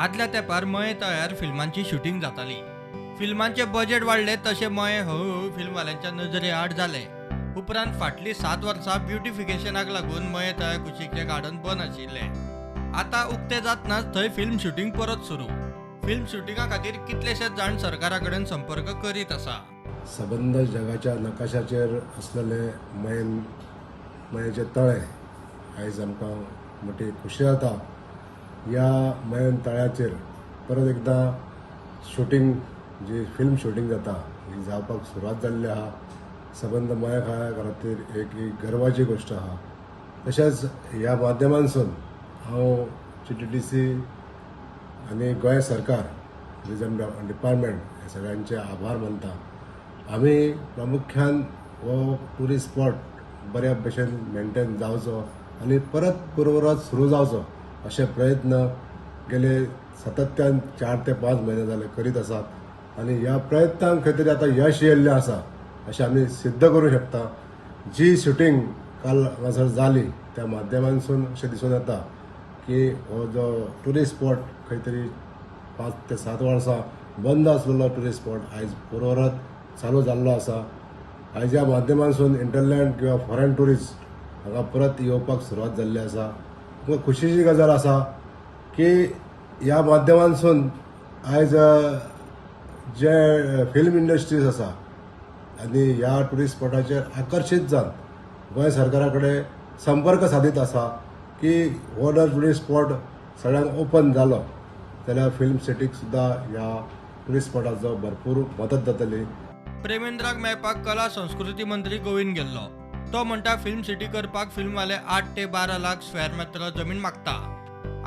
आदल्या तेंपार मये तळ्यार फिल्मांची शूटिंग जाताली. फिल्मांचे बजेट वाडले तशें मये हळूहळू फिल्मवाल्यांच्या नजरे आड जाले. उपरांत फाटलीं 7 वर्सां ब्युटिफिकेशनाक लागून मये तळ्या कुशीकचें गार्डन बंद आशिल्लें. आतां उक्तें जातनाच थंय फिल्म शूटिंग परत सुरू. फिल्म शूटिंगा खातीर कितलेशेच जाण सरकारा कडेन संपर्क करीत आसा. सबंद जगाच्या नकाशाचेर असलेले मयेचे तळे आयज आमकां मोठी खुशी जाता. ह्या मयन तळ्याचेर परत एकदा शूटिंग जी फिल्म शूटिंग जाता ही जावपाक सुरवात जाल्ली आहा. सबंद मयेकारा खातीर एक गर्वाची गोष्ट आहा. तशेंच ह्या माध्यमांसून हांव CTTC आनी गोंय सरकार टुरिजम डिपार्टमेंट हे सगळ्यांचे आभार मानता. आमी प्रामुख्यान हो टुरिस्ट स्पॉट बऱ्या भशेन मेंटेन जावचो आनी परत पुरवत सुरू जावचो अशे प्रयत्न गेले सातत्यान 4 ते 5 म्हयने जाले करीत आसात आनी ह्या प्रयत्नांक खंय तरी आतां यश येयल्लें आसा अशें आमी सिद्ध करूं शकता. जी शूटिंग काल हांगासर जाली त्या माध्यमांसून अशें दिसून येता की हो जो टुरिस्ट स्पॉट खंय तरी 5 ते 7 वर्सां बंद आसलेलो टुरिस्ट स्पॉट आयज परत चालू जाल्लो आसा. आयज ह्या माध्यमांसून इंटरलँड किंवा फॉरेन टुरिस्ट हांगा परत येवपाक सुरवात जाल्ली आसा. खूब खुशीची गजाल आसा की ह्या माध्यमांसून आयज जे फिल्म इंडस्ट्रीज आसा आनी ह्या टुरिस्ट स्पॉटाचेर आकर्शीत जावन गोंय सरकारा कडेन संपर्क सादीत आसा की हो जर टुरिस्ट स्पॉट सगळ्यांक ओपन जालो जाल्यार फिल्म सिटीक सुद्दां ह्या टुरिस्ट स्पॉटाचो भरपूर मदत जातली. प्रेमेंद्राक मेळपाक कला संस्कृती मंत्री गोविंद गेल्लो. तो म्हणटा फिल्म सिटी करपाक फिल्मवाले 8 ते 12 लाख स्क्वेअर मीटर जमीन मागता.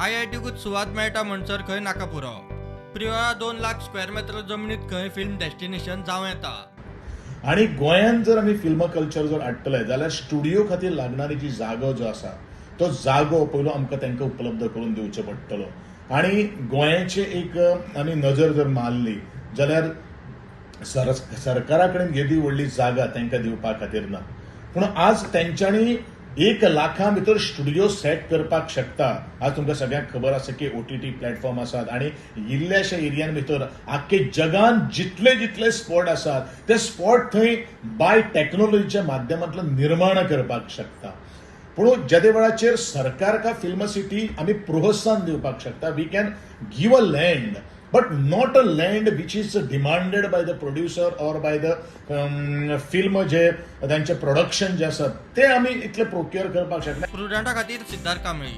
IITकूच सुवात मेळटा म्हणसर खंय नाका पुरो. प्रियोरा 2 लाख स्क्वेअर मीटर जमनीत खंय फिल्म डेस्टिनेशन जावं येता. आणि गोंयांत जर आमी फिल्म कल्चर जर हाडटले जाल्यार स्टुडिओ खातीर लागणारी जी जागो जो आसा तो जागो पयलो आमकां तांकां उपलब्ध करून दिवचो पडटलो. आणि गोंयाचे एक आमी नजर जर मारली जाल्यार सरकारा कडेन येदी व्हडली जागा तांकां दिवपा खातीर ना. पूण आज तेंच्यांनी 1 लाखा भितर स्टुडिओ सेट करपाक शकता. आज तुमकां सगळ्यांक खबर आसा की OTT प्लॅटफॉर्म आसात आनी इल्ल्याशा एरियान भितर आख्खे जगान जितले जितले स्पॉट आसात ते स्पॉट थंय बाय टेक्नॉलॉजीच्या माध्यमांतल्यान निर्माण करपाक शकता. पूण ज्या वेळाचेर सरकार फिल्म सिटी आमी प्रोत्साहन दिवपाक शकता. We can give a land but not a land which is demanded by the producer or by the film जे त्यांचे प्रोडक्शन जे आसात ते आमी इतले प्रोक्युअर करपाक शकता. स्टुडंटा खातीर सिद्धार्थ कांबळी.